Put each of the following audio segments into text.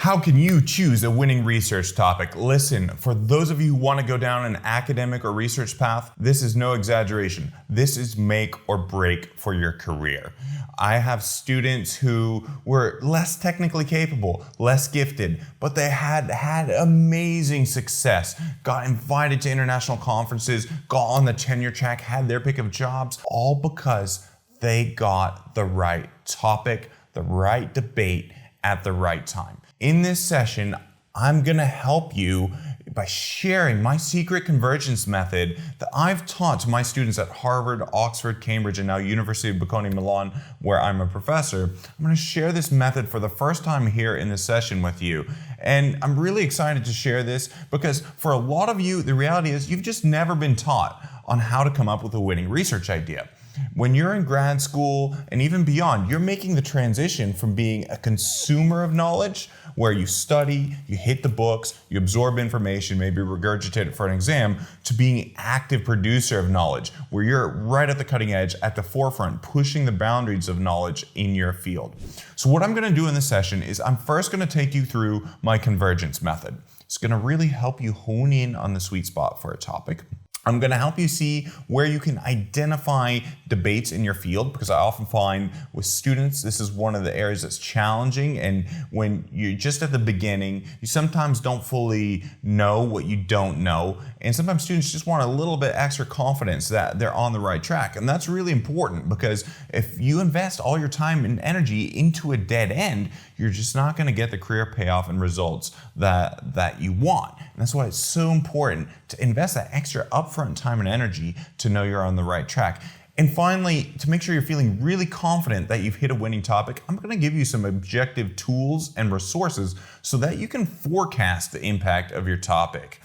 How can you choose a winning research topic? Listen, for those of you who want to go down an academic or research path, this is no exaggeration. This is make or break for your career. I have students who were less technically capable, less gifted, but they had amazing success, got invited to international conferences, got on the tenure track, had their pick of jobs, all because they got the right topic, the right debate at the right time. In this session, I'm going to help you by sharing my secret convergence method that I've taught to my students at Harvard, Oxford, Cambridge, and now University of Bocconi, Milan, where I'm a professor. I'm going to share this method for the first time here in this session with you. And I'm really excited to share this because for a lot of you, the reality is you've just never been taught on how to come up with a winning research idea. When you're in grad school and even beyond, you're making the transition from being a consumer of knowledge, where you study, you hit the books, you absorb information, maybe regurgitate it for an exam, to being an active producer of knowledge, where you're right at the cutting edge, at the forefront, pushing the boundaries of knowledge in your field. So what I'm going to do in this session is I'm first going to take you through my convergence method. It's going to really help you hone in on the sweet spot for a topic. I'm going to help you see where you can identify debates in your field, because I often find with students, this is one of the areas that's challenging. And when you're just at the beginning, you sometimes don't fully know what you don't know. And sometimes students just want a little bit extra confidence that they're on the right track. And that's really important, because if you invest all your time and energy into a dead end, you're just not going to get the career payoff and results that you want. And that's why it's so important to invest that extra upfront time and energy to know you're on the right track. And finally, to make sure you're feeling really confident that you've hit a winning topic, I'm going to give you some objective tools and resources so that you can forecast the impact of your topic.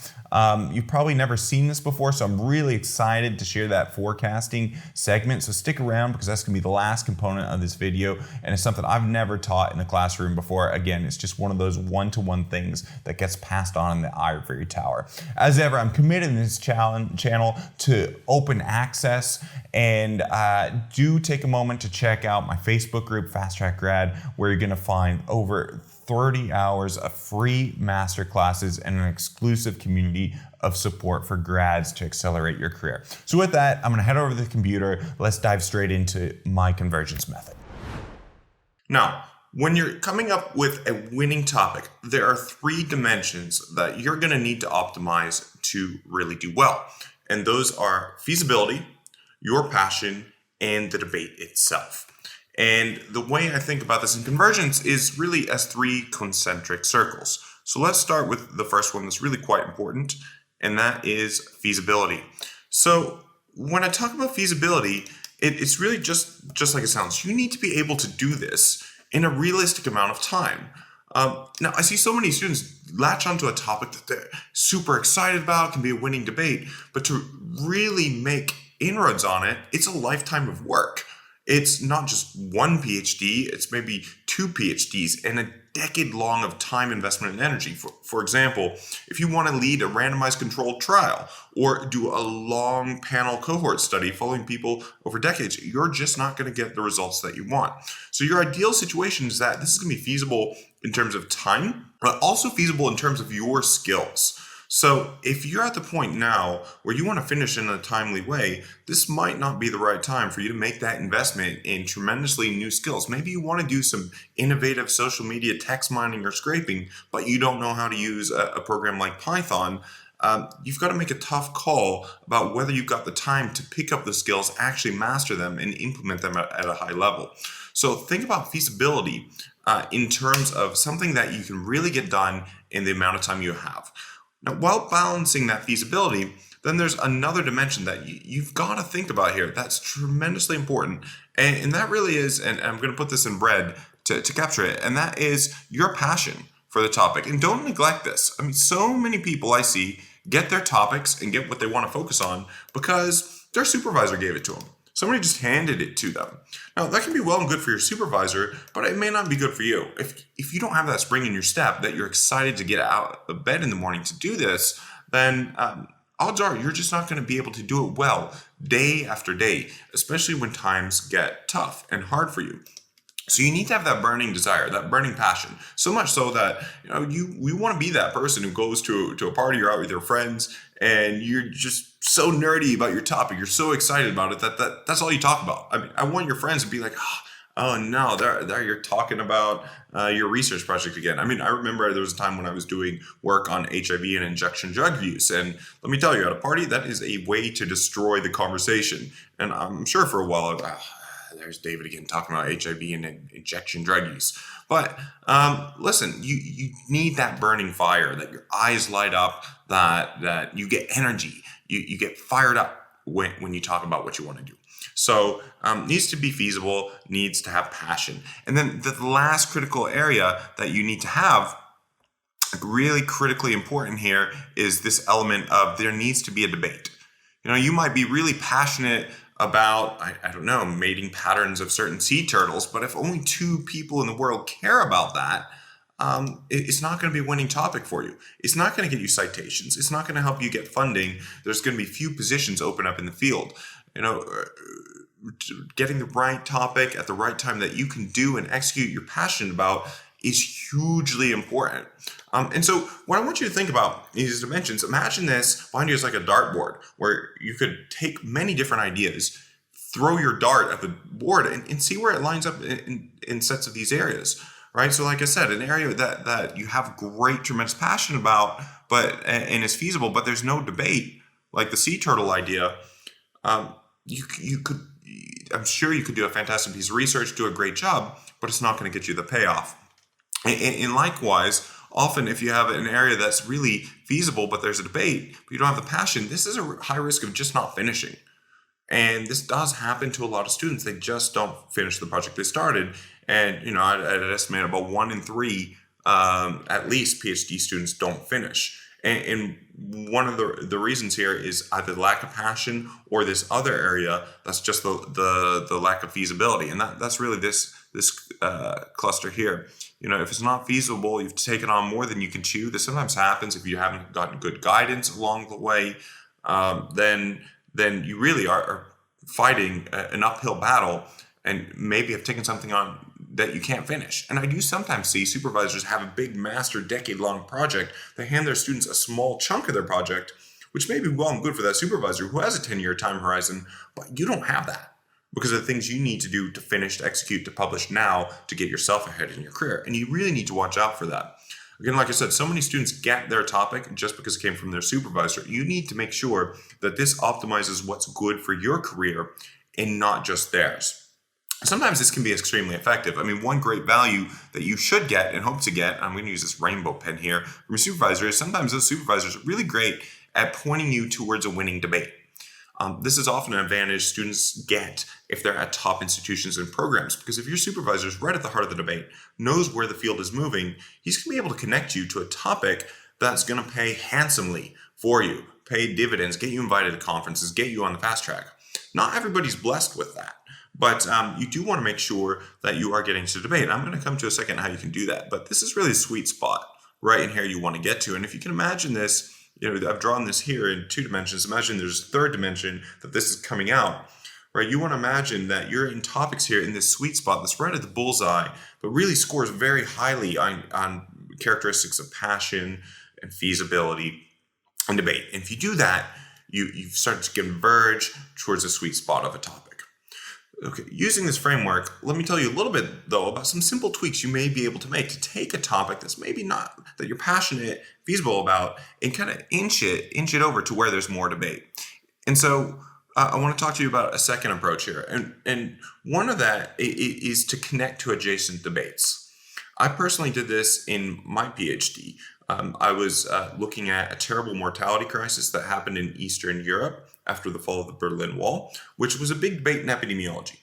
You've probably never seen this before, so I'm really excited to share that forecasting segment. So stick around, because that's going to be the last component of this video, and it's something I've never taught in the classroom before. Again, it's just one of those one-to-one things that gets passed on in the ivory tower. As ever, I'm committed in this channel to open access, and do take a moment to check out my Facebook group, Fast Track Grad, where you're going to find over 30 hours of free masterclasses and an exclusive community of support for grads to accelerate your career. So with that, I'm going to head over to the computer. Let's dive straight into my convergence method. Now, when you're coming up with a winning topic, there are 3 dimensions that you're going to need to optimize to really do well. And those are feasibility, your passion, and the debate itself. And the way I think about this in convergence is really as 3 concentric circles. So let's start with the first one that's really quite important, and that is feasibility. So when I talk about feasibility, it's really just like it sounds. You need to be able to do this in a realistic amount of time. Now, I see so many students latch onto a topic that they're super excited about, can be a winning debate, but to really make inroads on it, it's a lifetime of work. It's not just 1 PhD, it's maybe 2 PhDs and a decade long of time, investment, and energy. For example, if you want to lead a randomized controlled trial or do a long panel cohort study following people over decades, you're just not going to get the results that you want. So your ideal situation is that this is going to be feasible in terms of time, but also feasible in terms of your skills. So if you're at the point now where you want to finish in a timely way, this might not be the right time for you to make that investment in tremendously new skills. Maybe you want to do some innovative social media text mining or scraping, but you don't know how to use a program like Python. You've got to make a tough call about whether you've got the time to pick up the skills, actually master them, and implement them at a high level. So think about feasibility in terms of something that you can really get done in the amount of time you have. Now, while balancing that feasibility, then there's another dimension that you've got to think about here that's tremendously important. And that really is, and I'm going to put this in red to capture it, and that is your passion for the topic. And don't neglect this. I mean, so many people I see get their topics and get what they want to focus on because their supervisor gave it to them. Somebody just handed it to them. Now, that can be well and good for your supervisor, but it may not be good for you. If you don't have that spring in your step, that you're excited to get out of bed in the morning to do this, then odds are you're just not going to be able to do it well day after day, especially when times get tough and hard for you. So you need to have that burning desire, that burning passion, so much so that you want to be that person who goes to a party or out with your friends, and you're just so nerdy about your topic, you're so excited about it that's all you talk about. I mean, I want your friends to be like, oh no, there you're talking about your research project again. I mean, I remember there was a time when I was doing work on HIV and injection drug use, and let me tell you, at a party, that is a way to destroy the conversation. And I'm sure for a while, there's David again talking about HIV and injection drug use. But listen, you need that burning fire, that your eyes light up, that you get energy, you get fired up when you talk about what you want to do. So needs to be feasible, needs to have passion. And then the last critical area that you need to have, really critically important here, is this element of there needs to be a debate. You might be really passionate about, I don't know, mating patterns of certain sea turtles, but if only 2 people in the world care about that, it's not going to be a winning topic for you. It's not going to get you citations. It's not going to help you get funding. There's going to be few positions open up in the field. Getting the right topic at the right time that you can do and execute you're passionate about is hugely important. And so what I want you to think about these dimensions, imagine this behind you is like a dartboard where you could take many different ideas, throw your dart at the board and see where it lines up in sets of these areas, right? So like I said, an area that you have great, tremendous passion about, and is feasible, but there's no debate, like the sea turtle idea. I'm sure you could do a fantastic piece of research, do a great job, but it's not going to get you the payoff. And likewise, often if you have an area that's really feasible, but there's a debate, but you don't have the passion, this is a high risk of just not finishing. And this does happen to a lot of students. They just don't finish the project they started. And, I'd estimate about 1 in 3, at least PhD students don't finish. And one of the reasons here is either lack of passion or this other area that's just the lack of feasibility. And that's really this cluster here. If it's not feasible, you've taken on more than you can chew. This sometimes happens if you haven't gotten good guidance along the way. Then you really are fighting an uphill battle and maybe have taken something on that you can't finish. And I do sometimes see supervisors have a big master decade-long project. They hand their students a small chunk of their project, which may be well and good for that supervisor who has a 10-year time horizon, but you don't have that because of the things you need to do to finish, to execute, to publish now to get yourself ahead in your career. And you really need to watch out for that. Again, like I said, so many students get their topic just because it came from their supervisor. You need to make sure that this optimizes what's good for your career and not just theirs. Sometimes this can be extremely effective. I mean, one great value that you should get and hope to get, I'm going to use this rainbow pen here, from a supervisor is sometimes those supervisors are really great at pointing you towards a winning debate. This is often an advantage students get if they're at top institutions and programs, because if your supervisor is right at the heart of the debate, knows where the field is moving, he's going to be able to connect you to a topic that's going to pay handsomely for you, pay dividends, get you invited to conferences, get you on the fast track. Not everybody's blessed with that. But you do want to make sure that you are getting to debate. I'm going to come to a second how you can do that. But this is really a sweet spot right in here you want to get to. And if you can imagine this, I've drawn this here in 2 dimensions. Imagine there's a 3rd dimension that this is coming out, right? You want to imagine that you're in topics here in this sweet spot that's right at the bullseye, but really scores very highly on characteristics of passion and feasibility and debate. And if you do that, you start to converge towards a sweet spot of a topic. Okay, using this framework, let me tell you a little bit, though, about some simple tweaks you may be able to make to take a topic that's maybe not, that you're passionate, feasible about, and kind of inch it over to where there's more debate. And so I want to talk to you about a second approach here. And one of that is to connect to adjacent debates. I personally did this in my PhD. I was looking at a terrible mortality crisis that happened in Eastern Europe after the fall of the Berlin Wall, which was a big debate in epidemiology.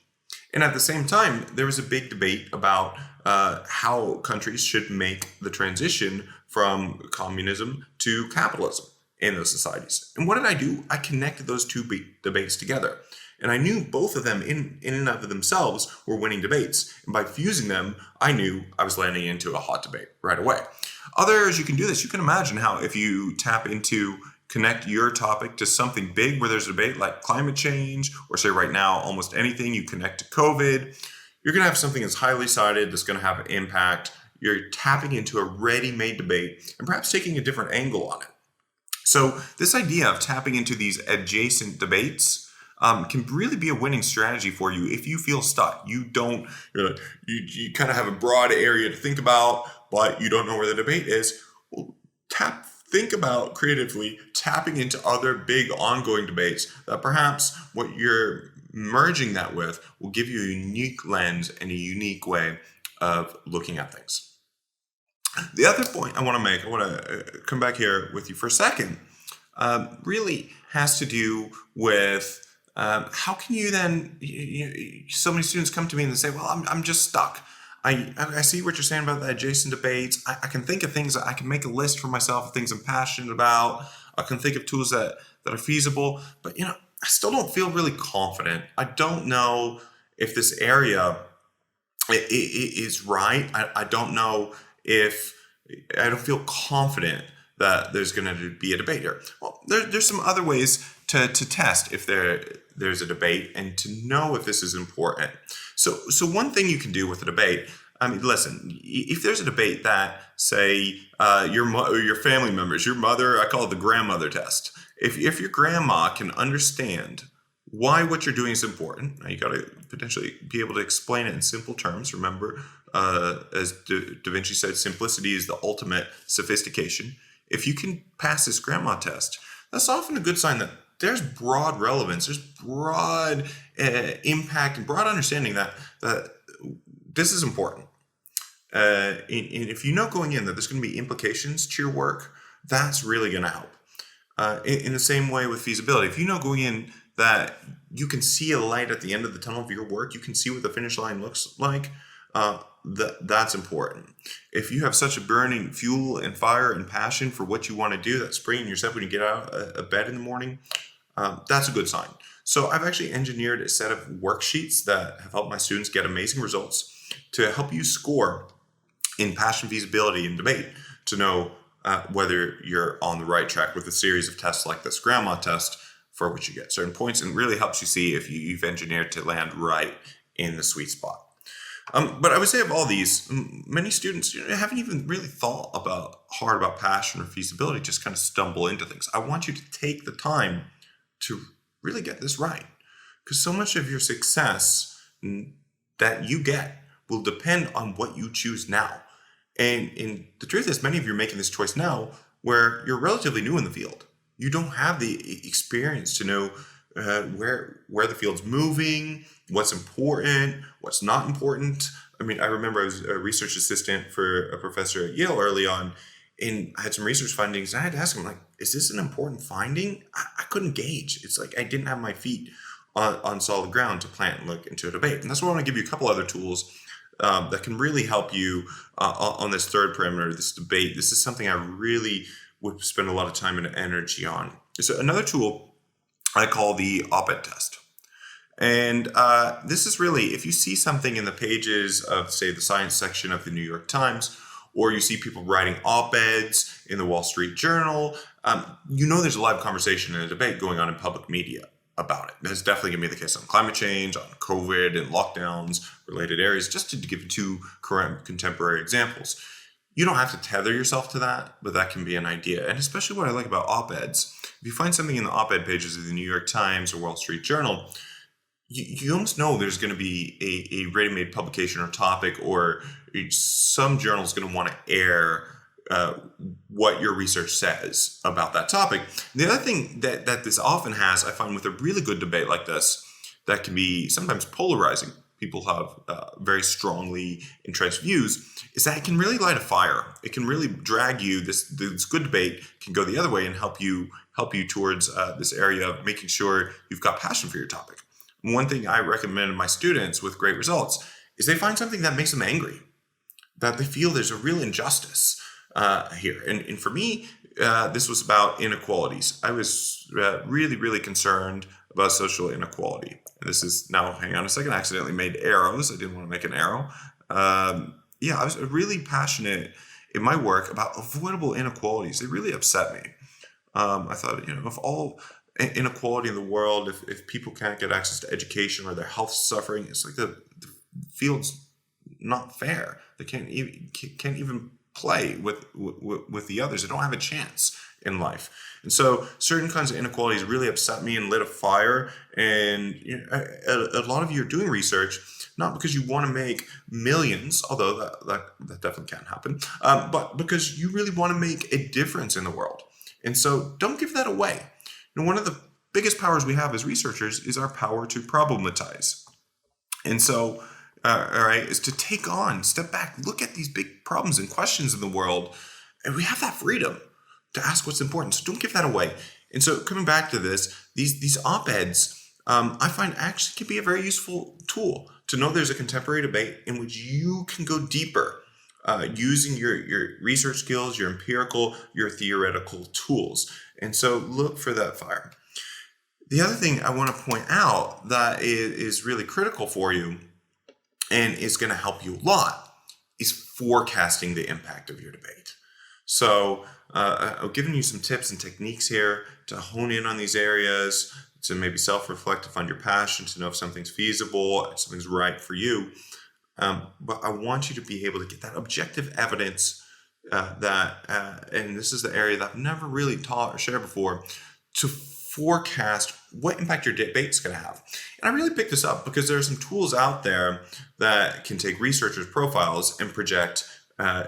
And at the same time, there was a big debate about how countries should make the transition from communism to capitalism in those societies. And what did I do? I connected those 2 debates together. And I knew both of them in and of themselves were winning debates. And by fusing them, I knew I was landing into a hot debate right away. Others, you can do this. You can imagine how if you connect your topic to something big where there's a debate like climate change, or say right now, almost anything, you connect to COVID, You're going to have something that's highly cited, that's going to have an impact. You're tapping into a ready-made debate and perhaps taking a different angle on it. So this idea of tapping into these adjacent debates can really be a winning strategy for you if you feel stuck. You kind of have a broad area to think about, but you don't know where the debate is. Well, think about creatively tapping into other big ongoing debates that perhaps what you're merging that with will give you a unique lens and a unique way of looking at things. The other point I want to make, I want to come back here with you for a second, really has to do with how can you then, so many students come to me and they say, well, I'm just stuck. I see what you're saying about the adjacent debates. I can think of things, I can make a list for myself of things I'm passionate about. I can think of tools that are feasible, but I still don't feel really confident. I don't know if this area is right. I don't know if I don't feel confident that there's going to be a debate here. Well, there's some other ways to test if there's a debate and to know if this is important. So one thing you can do with a debate, I mean, listen, if there's a debate that, say, your family members, your mother, I call it the grandmother test. If your grandma can understand why what you're doing is important, now you got to potentially be able to explain it in simple terms. Remember, as Da Vinci said, simplicity is the ultimate sophistication. If you can pass this grandma test, that's often a good sign that there's broad relevance, there's broad impact and broad understanding that this is important. And if you know going in that there's going to be implications to your work, that's really going to help. In the same way with feasibility, if you know going in that you can see a light at the end of the tunnel of your work, you can see what the finish line looks like, that's important. If you have such a burning fuel and fire and passion for what you want to do, that spring in your step when you get out of bed in the morning, that's a good sign. So I've actually engineered a set of worksheets that have helped my students get amazing results to help you score in passion, feasibility, and debate to know whether you're on the right track with a series of tests like this grandma test, for which you get certain points, and really helps you see if you've engineered to land right in the sweet spot. But I would say of all these, many students haven't even really thought hard about passion or feasibility, just kind of stumble into things. I want you to take the time to really get this right, because so much of your success that you get will depend on what you choose now. And the truth is, many of you are making this choice now where you're relatively new in the field. You don't have the experience to know where the field's moving, what's important, what's not important. I mean, I remember I was a research assistant for a professor at Yale early on, and I had some research findings. And I had to ask him, like, is this an important finding? I couldn't gauge. It's like I didn't have my feet on solid ground to plant and look into a debate. And that's why I want to give you a couple other tools that can really help you on this third parameter, this debate. This is something I really would spend a lot of time and energy on. So another tool I call the op-ed test. And this is really, if you see something in the pages of, say, the science section of the New York Times, or you see people writing op-eds in the Wall Street Journal, there's a live conversation and a debate going on in public media about it. That's definitely going to be the case on climate change, on COVID and lockdowns, related areas, just to give two current contemporary examples. You don't have to tether yourself to that, but that can be an idea. And especially what I like about op-eds, if you find something in the op-ed pages of the New York Times or Wall Street Journal, you almost know there's going to be a ready-made publication or topic, or some journal is going to want to air what your research says about that topic. The other thing that this often has, I find with a really good debate like this, that can be sometimes polarizing, people have very strongly entrenched views, is that it can really light a fire. It can really drag you, this good debate can go the other way and help you towards this area of making sure you've got passion for your topic. One thing I recommend to my students with great results is they find something that makes them angry, that they feel there's a real injustice here. And for me, this was about inequalities. I was really, really concerned about social inequality. This is now, hang on a second, I accidentally made arrows. I didn't want to make an arrow. I was really passionate in my work about avoidable inequalities. They really upset me. I thought, of all inequality in the world, if people can't get access to education or their health suffering, it's like the field's not fair. They can't even play with the others. They don't have a chance in life. And so certain kinds of inequalities really upset me and lit a fire. And a lot of you are doing research not because you want to make millions, although that definitely can happen, but because you really want to make a difference in the world. And so don't give that away. One of the biggest powers we have as researchers is our power to problematize. And so, is to take on, step back, look at these big problems and questions in the world, and we have that freedom to ask what's important. So don't give that away. And so coming back to this, these op-eds, I find actually can be a very useful tool to know there's a contemporary debate in which you can go deeper using your research skills, your empirical, your theoretical tools. And so look for that fire. The other thing I want to point out that is really critical for you and is going to help you a lot is forecasting the impact of your debate. So I've given you some tips and techniques here to hone in on these areas, to maybe self-reflect, to find your passion, to know if something's feasible, if something's right for you. But I want you to be able to get that objective evidence and this is the area that I've never really taught or shared before, to forecast what impact your debate's going to have. And I really picked this up because there are some tools out there that can take researchers' profiles and project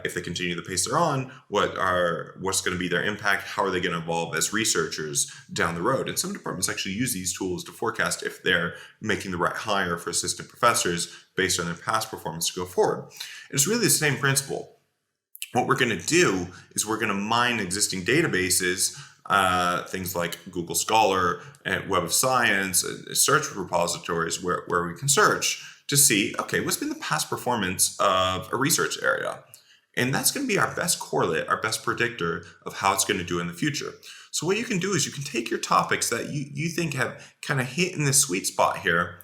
if they continue the pace they're on, what's going to be their impact, how are they going to evolve as researchers down the road. And some departments actually use these tools to forecast if they're making the right hire for assistant professors based on their past performance to go forward. And it's really the same principle. What we're going to do is we're going to mine existing databases, things like Google Scholar and Web of Science, search repositories where we can search to see, okay, what's been the past performance of a research area? And that's going to be our best correlate, our best predictor of how it's going to do in the future. So what you can do is you can take your topics that you think have kind of hit in the sweet spot here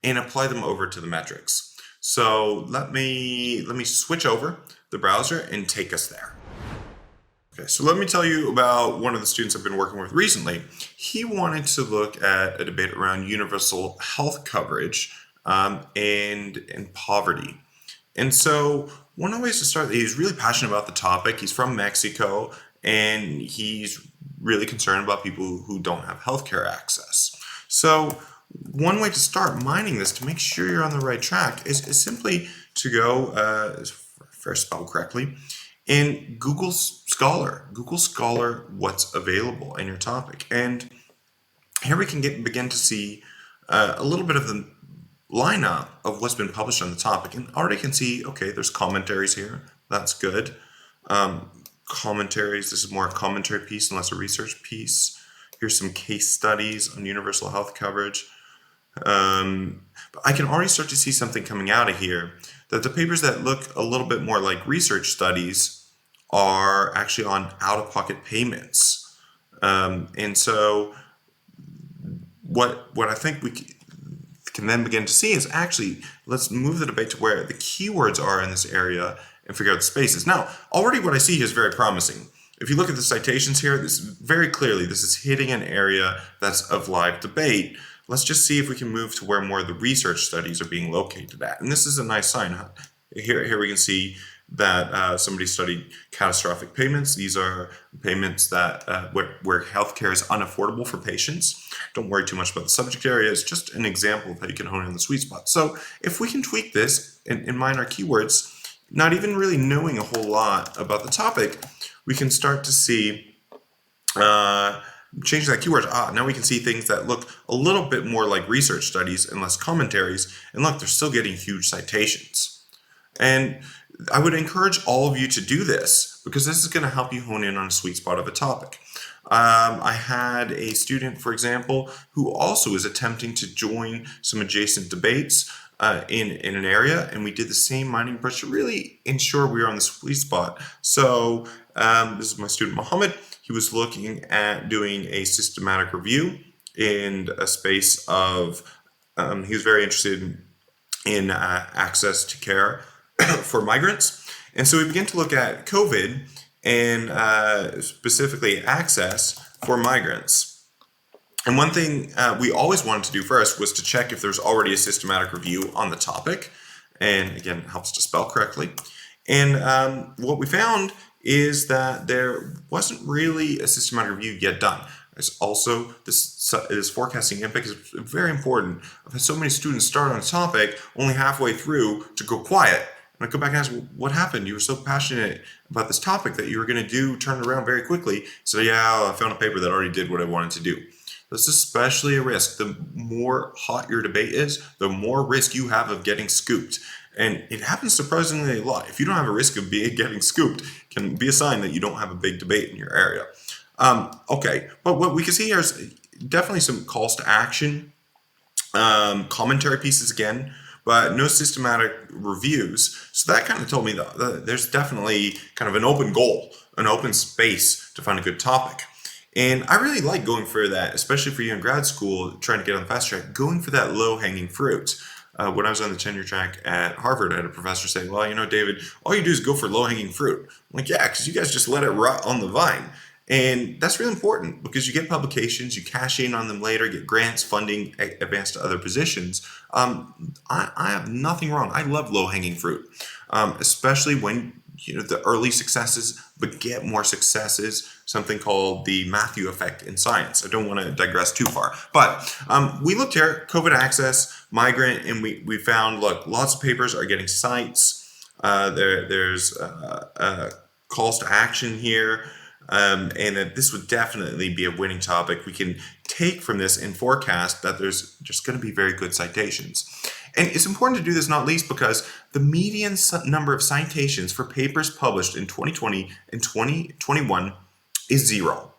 and apply them over to the metrics. So let me switch over the browser and take us there. Okay, so let me tell you about one of the students I've been working with recently. He wanted to look at a debate around universal health coverage and poverty. And so one of the ways to start, he's really passionate about the topic. He's from Mexico, and he's really concerned about people who don't have healthcare access. So one way to start mining this to make sure you're on the right track is simply to go, if I spell correctly, in Google Scholar. Google Scholar what's available in your topic. And here we can begin to see a little bit of the lineup of what's been published on the topic, and already can see, okay, there's commentaries here. That's good. Commentaries, this is more a commentary piece and less a research piece. Here's some case studies on universal health coverage. But I can already start to see something coming out of here, that the papers that look a little bit more like research studies are actually on out-of-pocket payments. And so what I think we can then begin to see is actually, let's move the debate to where the keywords are in this area and figure out the spaces. Now, already what I see here is very promising. If you look at the citations here, this is very clearly, this is hitting an area that's of live debate. Let's just see if we can move to where more of the research studies are being located at. And this is a nice sign. Here we can see that somebody studied catastrophic payments. These are payments that where healthcare is unaffordable for patients. Don't worry too much about the subject area. It's just an example of how you can hone in the sweet spot. So if we can tweak this and mine our keywords, not even really knowing a whole lot about the topic, we can start to see change that keyword. Now we can see things that look a little bit more like research studies and less commentaries. And look, they're still getting huge citations. And I would encourage all of you to do this because this is going to help you hone in on a sweet spot of a topic. I had a student, for example, who also is attempting to join some adjacent debates in an area, and we did the same mining approach to really ensure we were on the sweet spot. So this is my student Mohammed. He was looking at doing a systematic review in a space of, he was very interested in access to care for migrants. And so we began to look at COVID and specifically access for migrants. And one thing we always wanted to do first was to check if there's already a systematic review on the topic. and again, it helps to spell correctly. And what we found is that there wasn't really a systematic review yet done. There's also this forecasting impact is very important. I've had so many students start on a topic only halfway through to go quiet. And I go back and ask, well, what happened? You were so passionate about this topic that you were going to turn it around very quickly. So yeah, I found a paper that already did what I wanted to do. That's especially a risk. The more hot your debate is, the more risk you have of getting scooped. And it happens surprisingly a lot. If you don't have a risk of getting scooped, it can be a sign that you don't have a big debate in your area. Okay, but what we can see here is definitely some calls to action, commentary pieces again, but no systematic reviews. So that kind of told me that there's definitely kind of an open goal, an open space to find a good topic. And I really like going for that, especially for you in grad school, trying to get on the fast track, going for that low-hanging fruit. When I was on the tenure track at Harvard, I had a professor say, well, David, all you do is go for low-hanging fruit. I'm like, yeah, because you guys just let it rot on the vine. And that's really important because you get publications, you cash in on them later, get grants, funding, advance to other positions. I have nothing wrong. I love low-hanging fruit, especially when the early successes beget more successes, something called the Matthew effect in science. I don't want to digress too far, but we looked here, COVID access, migrant, and we found, look, lots of papers are getting cites. There's calls to action here. And that this would definitely be a winning topic. We can take from this and forecast that there's just going to be very good citations. And it's important to do this not least because the median number of citations for papers published in 2020 and 2021 is 0.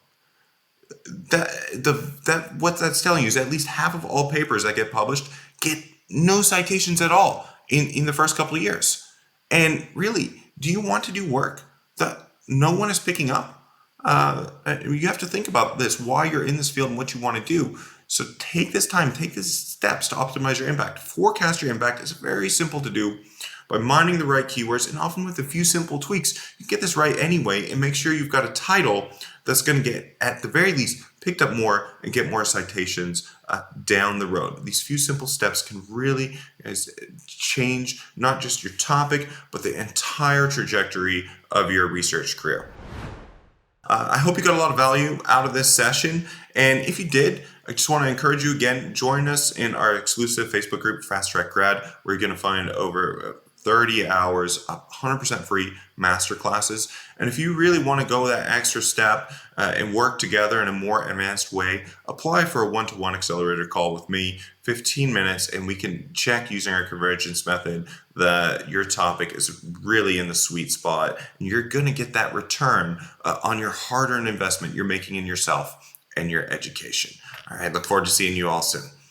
What that's telling you is at least half of all papers that get published get no citations at all in the first couple of years. And really, do you want to do work that no one is picking up? You have to think about this, why you're in this field and what you want to do. So take this time, take these steps to optimize your impact. Forecast your impact is very simple to do by mining the right keywords, and often with a few simple tweaks, you get this right anyway, and make sure you've got a title that's going to get, at the very least, picked up more and get more citations down the road. These few simple steps can really change not just your topic, but the entire trajectory of your research career. I hope you got a lot of value out of this session. And if you did, I just want to encourage you again, join us in our exclusive Facebook group, Fast Track Grad, where you're going to find over 30 hours, 100% free masterclasses. And if you really want to go that extra step and work together in a more advanced way, apply for a one-to-one accelerator call with me, 15 minutes, and we can check using our convergence method that your topic is really in the sweet spot. And you're going to get that return on your hard-earned investment you're making in yourself and your education. All right, look forward to seeing you all soon.